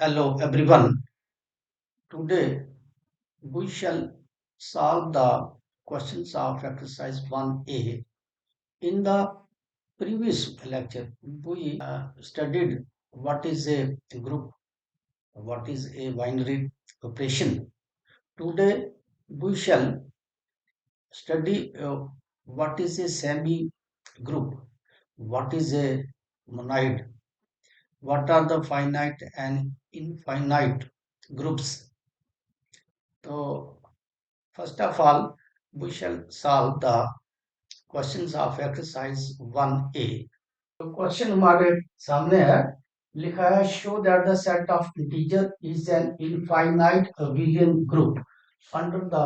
Hello everyone. Today we shall solve the questions of exercise 1A. In the previous lecture, we studied what is a group, what is a binary operation. Today we shall study what is a semi group, what is a monoid, what are the finite and infinite groups. So first of all, we shall solve the questions of exercise 1A. तो question हमारे सामने है, लिखा है show that the set of integer is an infinite abelian group under the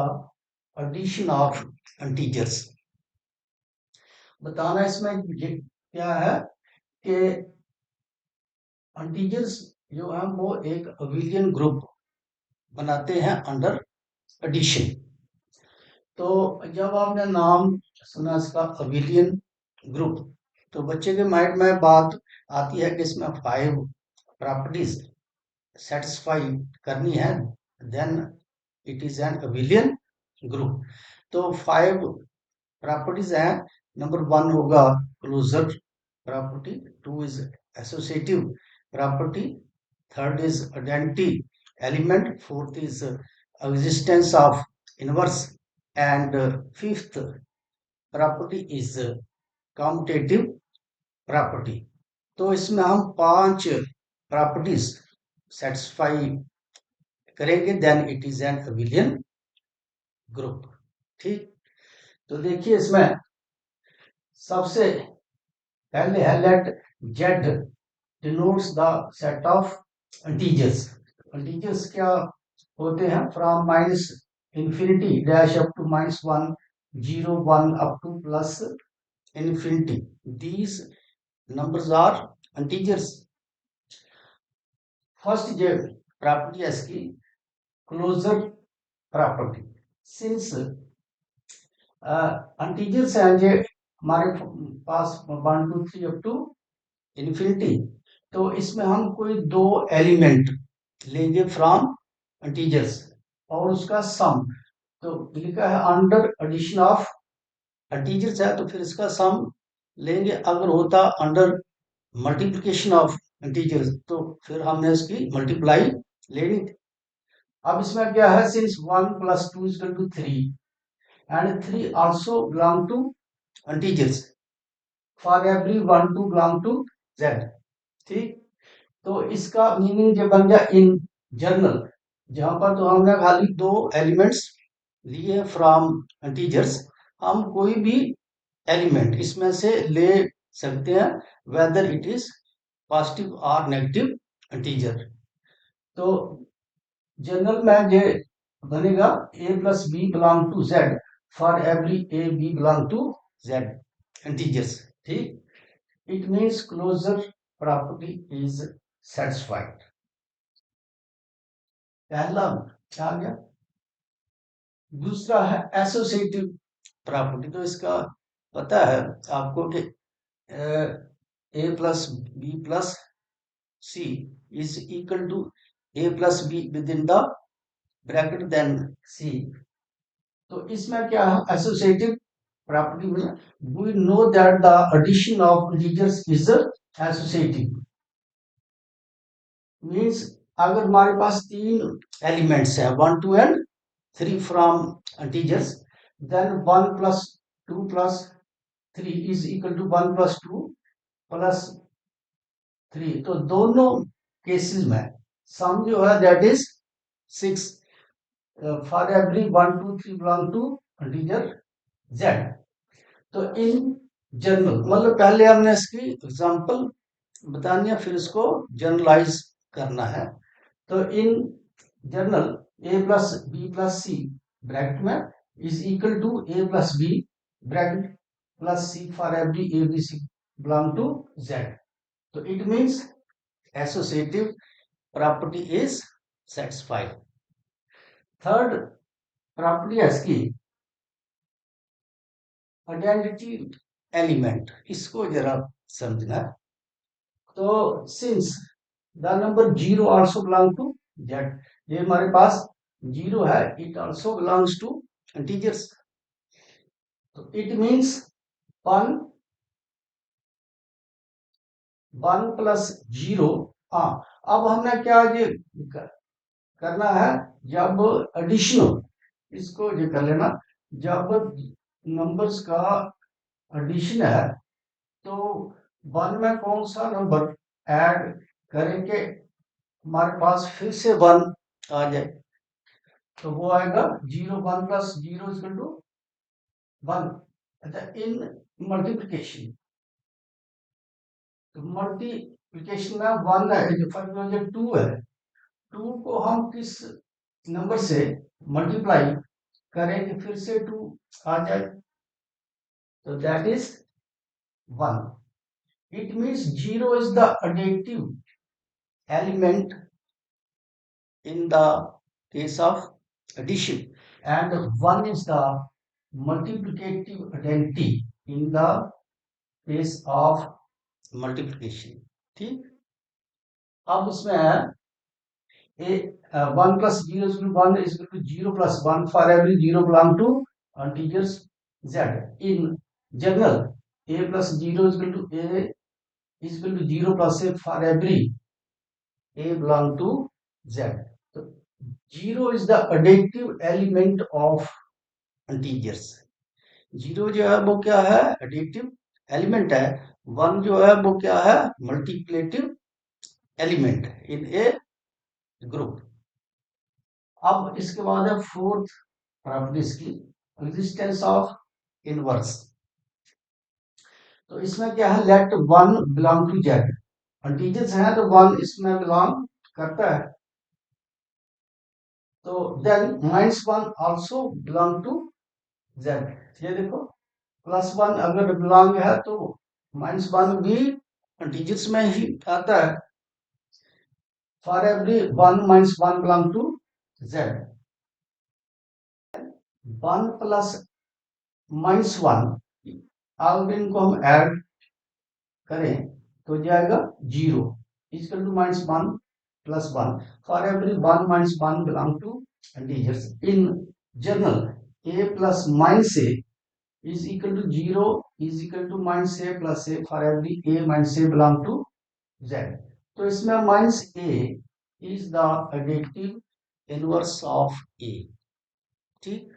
addition of integers. बताना इसमें ये क्या है कि इंटीजर्स जो है वो एक abelian ग्रुप बनाते हैं अंडर एडिशन. तो जब आपने नाम सुना इसका अबिलियन ग्रुप, तो बच्चे के माइंड में बात आती है कि इसमें 5 प्रॉपर्टीज सेटिस्फाई करनी है, then it is an abelian group. तो 5 प्रॉपर्टीज हैं. नंबर 1 होगा closure property, 2 is associative property, third is identity element, fourth is existence of inverse, and fifth property is commutative property. तो इसमें हम 5 प्रॉपर्टीज सेटिस्फाई करेंगे, then it is an abelian group. ठीक, तो देखिए इसमें सबसे पहले है let z denotes the set of integers. Integers क्या होते हैं? From minus infinity dash up to -1, 0, 1 up to plus infinity. These numbers are integers. First जो प्रॉपर्टी है इसकी क्लोजर प्रॉपर्टी. सिंस इंटीजर्स हैं जो हमारे पास 1, 2, 3 अप टू इन्फिनिटी, तो इसमें हम कोई 2 एलिमेंट लेंगे फ्रॉम इंटीजर्स और उसका सम. तो लिखा है अंडर एडिशन ऑफ इंटीजर्स है, तो फिर इसका सम लेंगे. अगर होता अंडर मल्टीप्लिकेशन ऑफ इंटीजर्स, तो फिर हमने इसकी मल्टीप्लाई लेनी थी. अब इसमें क्या है, since 1 + 2 = 3 and 3 also belong to integers, for every 1 2 belong to z. ठीक, तो इसका मीनिंग जो बन गया इन जनरल, जहां पर तो हमने खाली 2 एलिमेंट्स लिए फ्रॉम इंटीजर्स, हम कोई भी एलिमेंट इसमें से ले सकते हैं, वेदर इट इज पॉजिटिव और नेगेटिव इंटीजर. तो जनरल में ये बनेगा a + b belong to z for every a b belong to z integers. ठीक, it means closure property is satisfied. पहला क्या आ गया. दूसरा है एसोसिएटिव प्रॉपर्टी. तो इसका पता है आपको कि a + b + c is equal to a + b within the bracket then c. तो इसमें क्या है, एसोसिएटिव प्रॉपर्टी में we know that the addition of integers is associative. Means अगर हमारे पास 3 एलिमेंट्स है 1 2 and 3 from integers, then 1 + 2 + 3 is equal to 1 + 2 + 3. तो दोनों केसेस में सम जो है that is 6 for every 1 2 3 belong to integer z. तो इन जनरल, मतलब पहले हमने इसकी एग्जांपल बतानी है, फिर इसको जनरलाइज करना है. तो in general a + b + c bracket में is equal to a + b bracket plus c for every a b c belong to z. So it means associative property is satisfied. Third property है इसकी identity element. इसको जरा समझना. तो since the number zero also belong to Z, ये हमारे पास zero है, it also belongs to integers. तो it means one, one plus zero. हाँ, अब हमने क्या ये करना है, जब एडिशन, इसको ये कर लेना, जब नंबर्स का एडिशन है तो वन में कौन सा नंबर ऐड करेंगे हमारे पास फिर से वन आ जाए, तो वो आएगा zero, one plus zero equal to one. अच्छा, इन मल्टीप्लीकेशन, तो मल्टीप्लीकेशन में वन है, जो फर्स्ट टू है, टू को हम किस नंबर से मल्टीप्लाई करें कि फिर से टू आ जाए, तो that is one. It means zero is the additive element in the case of addition, and one is the multiplicative identity in the case of multiplication। ठीक, अब इसमें है a one plus zero is one is to zero plus one for every zero belong to integers Z. In general a plus zero is to a is equal to 0 plus a for every a belong to z। So 0 is the additive element of integers। 0 जो है वो क्या है, additive element है। 1 जो है वो क्या है, multiplicative element in a group। अब इसके बाद है फोर्थ प्रॉपर्टीज की, एग्जिस्टेंस ऑफ इनवर्स। तो इसमें क्या है, let one belong to Z, integers है तो वन इसमें बिलोंग करता है, तो then minus one also belong to Z. ये देखो, प्लस वन अगर बिलोंग है तो माइनस वन भी इंटीजर्स में ही आता है। For every one minus one belong to Z, one plus minus one, अब इनको हम ऐड करें तो जाएगा zero, equal to minus one plus one for every one minus one belong to integers. In general a plus minus a is equal to 0 is equal to minus a plus a for every a minus a belong to z। तो इसमें minus a is the additive inverse of a। ठीक,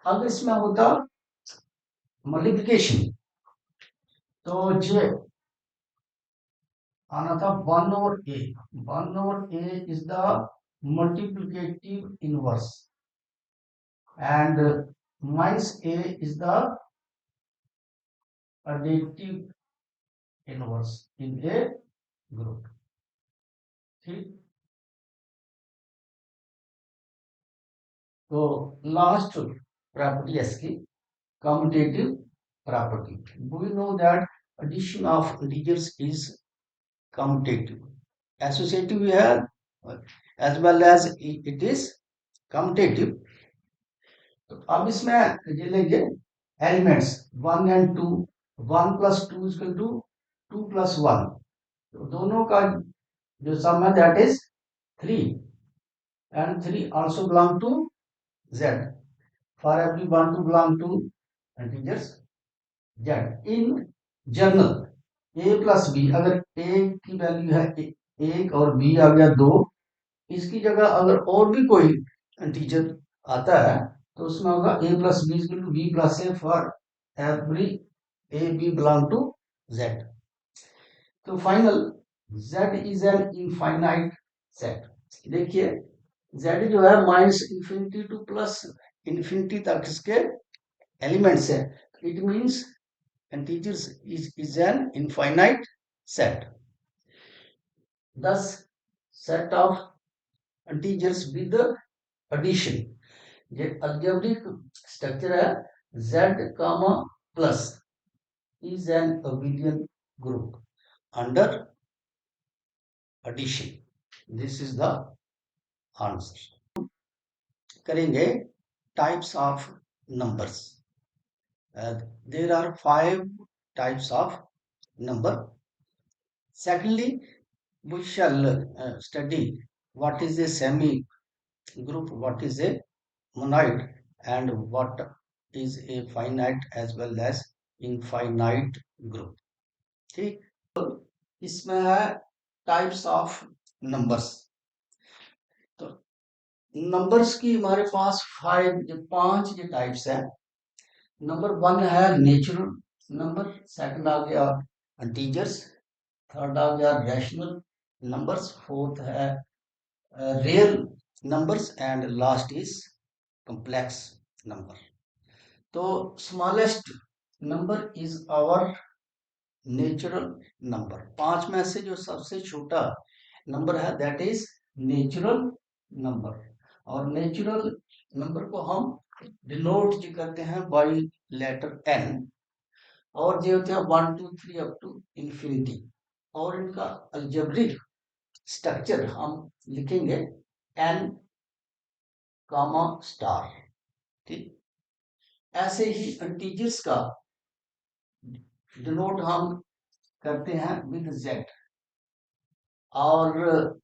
अब इसमें होता multiplication, तो ये आना था one over A, one over A is the multiplicative inverse and minus a is the additive inverse in a group। ठीक, तो लास्ट प्रॉपर्टी इसकी commutative property. We know that addition of integers is commutative, associative we have as well as it is commutative। तो अब इसमें ये लेंगे elements one and two, one plus two equal to two plus one, तो दोनों का जो sum है that is three, and three also belong to z for every one to belong to integers z। in general a plus b, अगर a की value है एक और b आ गया दो, इसकी जगह अगर और भी कोई इंटीजर आता है तो उसमें होगा a plus b is equal to b plus a for every a b belong to z। तो final z is an infinite set. देखिए z जो है minus infinity to plus infinity तक इसके एलिमेंट्स है, it means integers is an infinite set। thus set of integers with addition, ये algebraic structure है, z comma plus is an abelian group under addition। this is the answer। करेंगे types of numbers। there are 5 types of number। secondly, we shall study what is a semi group, what is a monoid, and what is a finite as well as infinite group. ठीक, इसमें है types of numbers. तो numbers की हमारे पास पांच ये types है। नंबर वन है नेचुरल नंबर, सेकंड आ गया इंटीजर्स, थर्ड आ गया रैशनल नंबर्स, फोर्थ है real numbers, and last is complex number. तो smallest number is our natural number. पांच में से जो सबसे छोटा नंबर है दैट इज नेचुरल नंबर। और नेचुरल नंबर को हम डिनोट जो करते हैं बाय लेटर एन, और जो होते हैं 1 2 3 अप टू इंफिनिटी। और इनका अलजेब्रिक स्ट्रक्चर हम लिखेंगे एन कामा स्टार। ठीक, ऐसे ही इंटीजर्स का डिनोट हम करते हैं विद जेड। और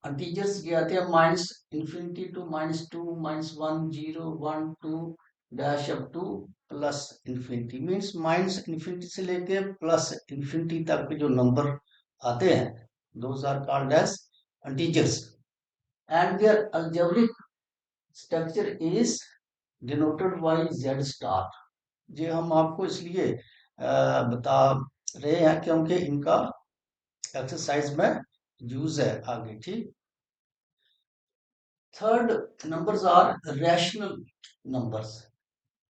इंटीजर्स ये आते हैं minus infinity to -2 -1 0 1 2 dash up to plus infinity. Means minus infinity से लेके प्लस इंफिनिटी तक के जो नंबर आते हैं those are called as integers, and their algebraic structure is denoted by Z star. ये हम आपको इसलिए बता रहे हैं क्योंकि इनका एक्सरसाइज में यूज है आगे। ठीक, third numbers are rational numbers,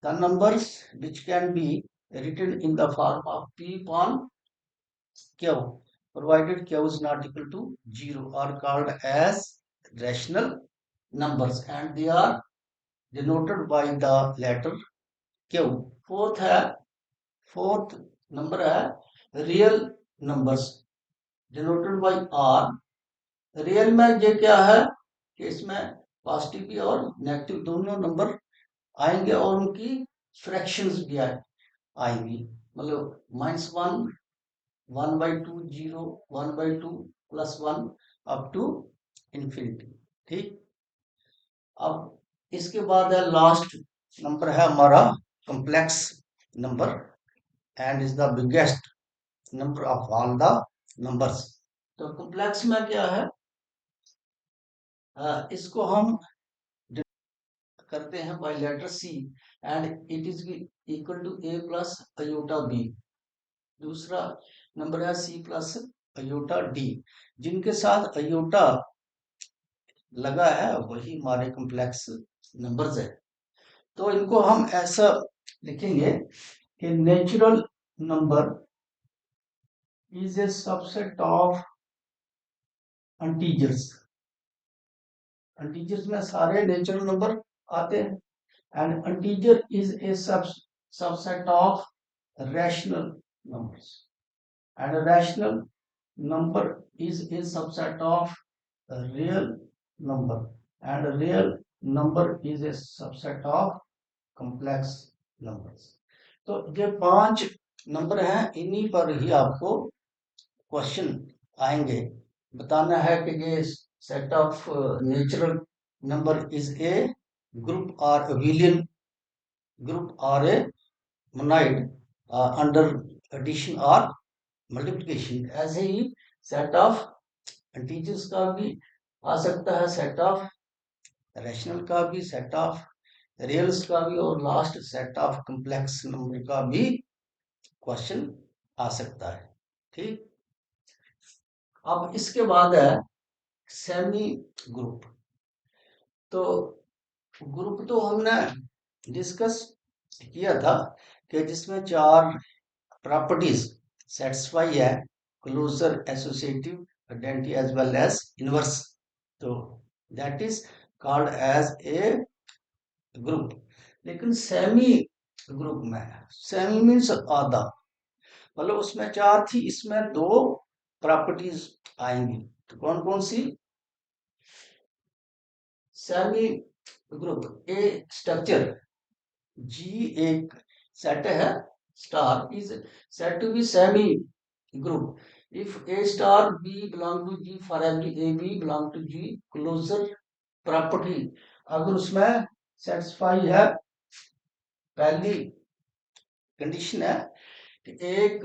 the numbers which can be written in the form of p upon q provided q is not equal to 0 are called as rational numbers, and they are denoted by the letter q। Fourth number है real numbers denoted by R. Real में ये क्या है कि इसमें positive भी और negative दोनों नंबर आएंगे और उनकी फ्रैक्शंस भी आएंगी। मतलब -1 1/2 0 1/2 +1 अप टू इंफिनिटी। ठीक, अब इसके बाद है लास्ट नंबर है हमारा complex number and is the biggest number of all the numbers. तो कॉम्प्लेक्स में क्या है, इसको हम करते हैं by letter C and it is equal to A plus iota B. दूसरा नंबर है सी प्लस अयोटा डी। जिनके साथ अयोटा लगा है वही हमारे कॉम्प्लेक्स नंबर्स है। तो इनको हम ऐसा लिखेंगे कि natural number is a subset of integers. Integers में सारे नेचुरल नंबर आते हैं, and integer is a subset of rational numbers, and a rational number is a subset of a real number, and a real number is a subset of complex numbers। तो ये पांच number हैं, इन्हीं पर ही आपको question आएंगे। बताना है कि ये set of natural number is a group और abelian group or a monoid under addition or multiplication। ऐसे ही सेट ऑफ इंटीजर्स का भी आ सकता है, सेट ऑफ रैशनल का भी, सेट ऑफ रियल्स का भी, और last set of complex number का भी क्वेश्चन आ सकता है। ठीक, अब इसके बाद है सेमी ग्रुप। तो ग्रुप तो हमने डिस्कस किया था कि जिसमें चार प्रॉपर्टीज सेटिस्फाई है, closure, associative, identity as well as inverse. तो that is called as a group. लेकिन सेमी ग्रुप में, सेमी मीन्स आधा, मतलब उसमें चार थी, इसमें दो प्रॉपर्टीज आएंगी। तो कौन कौन सी? Semi group a structure G एक सेट है, star is set to be semi group If A star B belong to G, for every A B belong to G, closure property अगर उसमें सेटिस्फाई है, पहली कंडीशन है कि एक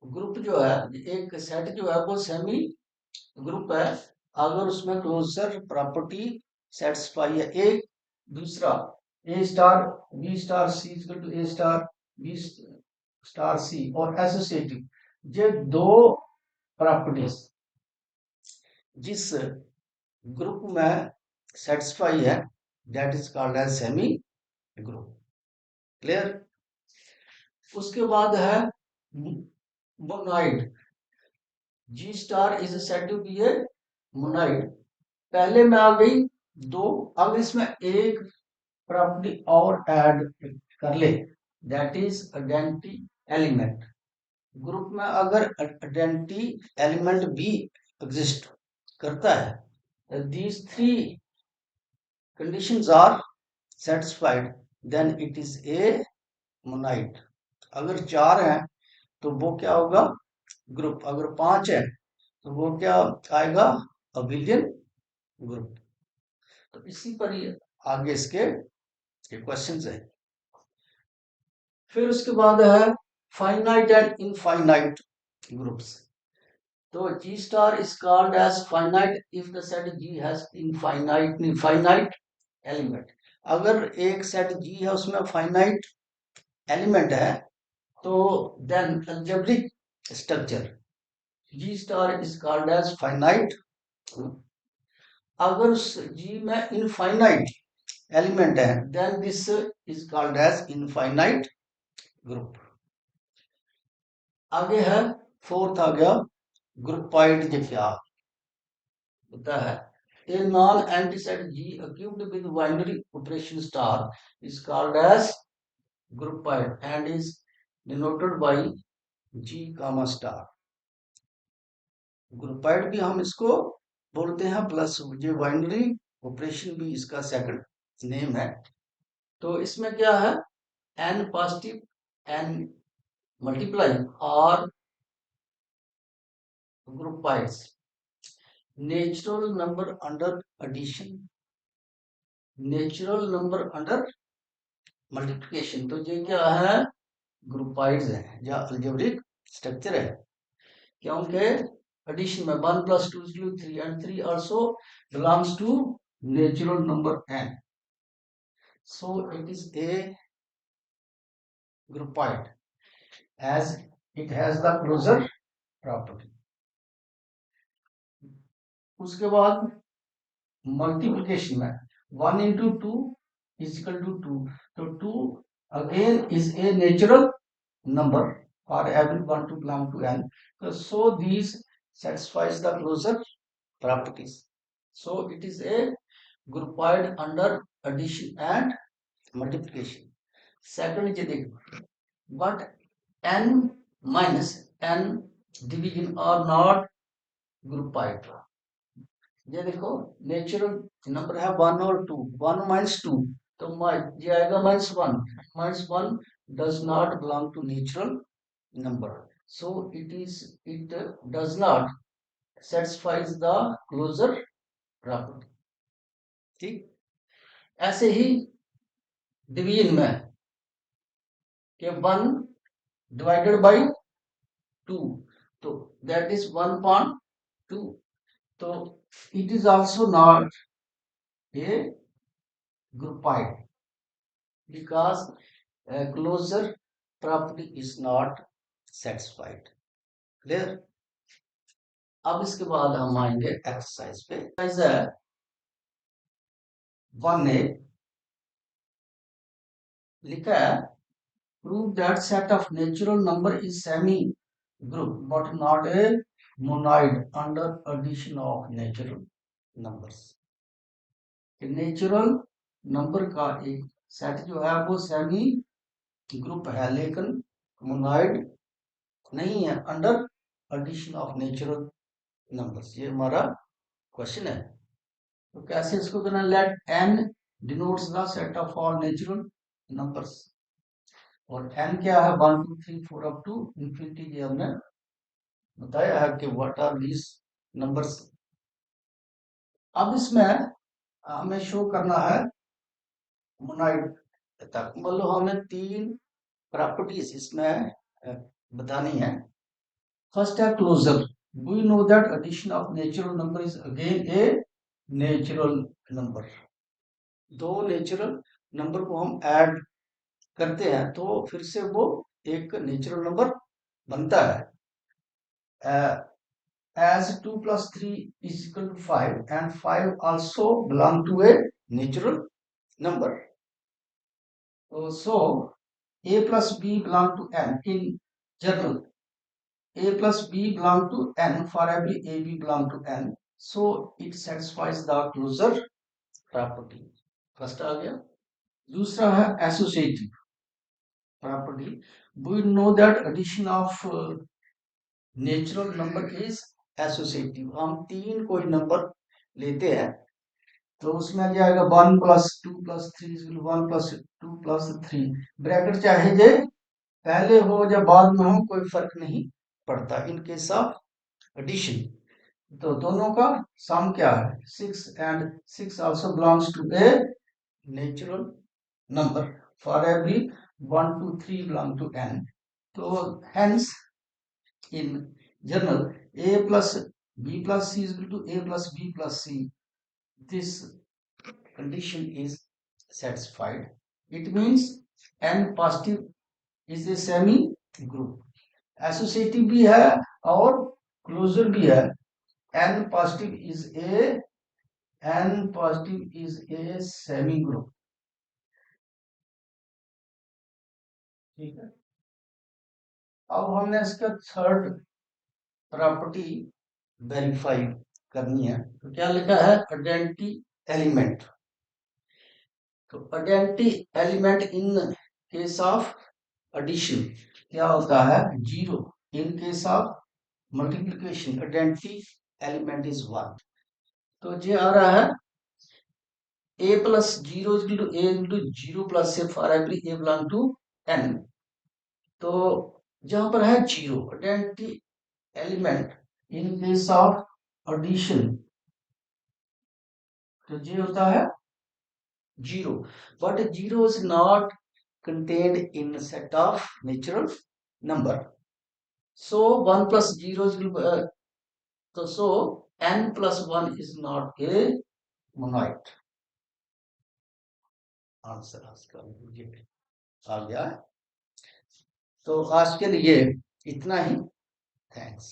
group जो है, एक सेट जो है वो सेमी ग्रुप है अगर उसमें क्लोजर प्रॉपर्टी सेटिस्फाई है। एक दूसरा a star b star c equal to a star b star c और एसोसिएटिव, ये दो प्रॉपर्टीज जिस ग्रुप में सेटिस्फाई है that is called as semi group. Clear. उसके बाद है monoid. G star is said to be a monoid. पहले में आ गई दो, अब इसमें एक प्रॉपर्टी और ऐड कर ले that is identity element. Group में अगर आइडेंटिटी एलिमेंट भी एग्जिस्ट करता है, these three conditions are satisfied, then it is a monoid. अगर चार है तो वो क्या होगा ग्रुप, अगर पांच है तो वो क्या आएगा अबिलियन ग्रुप। तो इसी पर ही आगे इसके क्वेश्चंस है। फिर उसके बाद है फाइनाइट एंड इनफाइनाइट ग्रुप्स। तो G star is called as finite if the set G has infinite element। अगर एक सेट G है उसमें फाइनाइट एलिमेंट है तो then algebraic structure G star is called as finite। अगर उस G में इनफाइनाइट एलिमेंट है then this is called as infinite group. आगे है फोर्थ आ गया ग्रुपाइड। ये क्या होता है? A non-antiset G equipped with binary operation star is called as groupoid and is denoted by G comma star। ग्रुपाइड भी हम इसको बोलते हैं, प्लस ये बाइनरी ऑपरेशन भी इसका सेकंड नेम है। तो इसमें क्या है, n पॉजिटिव n मल्टीप्लाई और groupoids natural number under addition, natural number under multiplication. तो ये क्या है ग्रुपाइड्स है या अलजेब्रिक स्ट्रक्चर है, क्योंकि एडिशन में 1 + 2 = 3 and 3 also belongs to natural number n, so it is a groupoid as it has the closure property। उसके बाद मल्टीप्लिकेशन में 1 × 2 = 2, तो 2 again is a natural number for every 1 to belong to n, so these satisfies the closure properties, so it is a groupoid under addition and multiplication। second ये देखो, but n minus n division are not groupoid। ये देखो natural number है 1 और 2, 1 - 2 तो ये आएगा -1, -1 does not belong to natural number, so it does not satisfies the closure property। ठीक, ऐसे ही डिवीजन में कि 1 डिवाइडेड बाय 2 तो दैट इज 1/2, तो it is also not a groupoid because closure property is not satisfied। Clear. अब इसके बाद हम आएंगे एक्सरसाइज पे। एक्सरसाइज है 1A, लिखा है prove that set of natural number is semi group but not a monoid under addition of natural numbers। Natural number का एक सेट जो है वो सेमी ग्रुप है लेकिन मोनोइड नहीं है under addition of natural numbers. ये हमारा क्वेश्चन है। तो कैसे इसको करना, let n denotes the set of all natural numbers, और n क्या है 1 2 3 4 अप टू इंफिनिटी, ये हमने बताया है कि व्हाट आर दीज नंबर्स। अब इसमें हमें शो करना है मोनाइड तक, मतलब हमें 3 प्रॉपर्टीज इसमें बतानी है। फर्स्ट है closure. We know that addition of natural number is again a natural number. दो नेचुरल नंबर को हम ऐड करते हैं तो फिर से वो एक नेचुरल नंबर बनता है। as 2 plus 3 is equal to 5 and 5 also belong to a natural number. So a plus b belong to n in general. A plus b belong to n for every a b belong to n. So it satisfies the closure property. First आ गया। दूसरा है associative property. We know that addition of natural number is associative. हम 3 कोई number लेते हैं तो उसमें आ जाएगा 1 plus 2 plus 3 1 plus 2 plus 3। Bracket चाहे जे पहले हो या बाद में हो कोई फर्क नहीं पड़ता इन केस ऑफ एडिशन। तो दोनों का सम क्या है 6 and 6 also belongs to a natural number for every 1 2 3 belong to n। तो hence in general a plus b plus c is equal to a plus b plus c. This condition is satisfied. It means n positive is a semi group। Associative भी है और closure भी है। n positive is a semi group. ठीक है। अब हमने इसका थर्ड प्रॉपर्टी वेरीफाई करनी है। तो क्या लिखा है आइडेंटिटी एलिमेंट। तो identity element in case of addition क्या होता है 0। In case of multiplication identity element is 1। तो ये आ रहा है a plus 0 is equal to a into 0 plus a for every a belong to n। तो जहां पर है 0 identity element in case of addition तो ये होता है 0, but 0 is not contained in a set of natural number। So 1 plus 0 is so n plus 1 is not a monoid। Answer इसका ये आ गया। तो आज के लिए इतना ही। थैंक्स।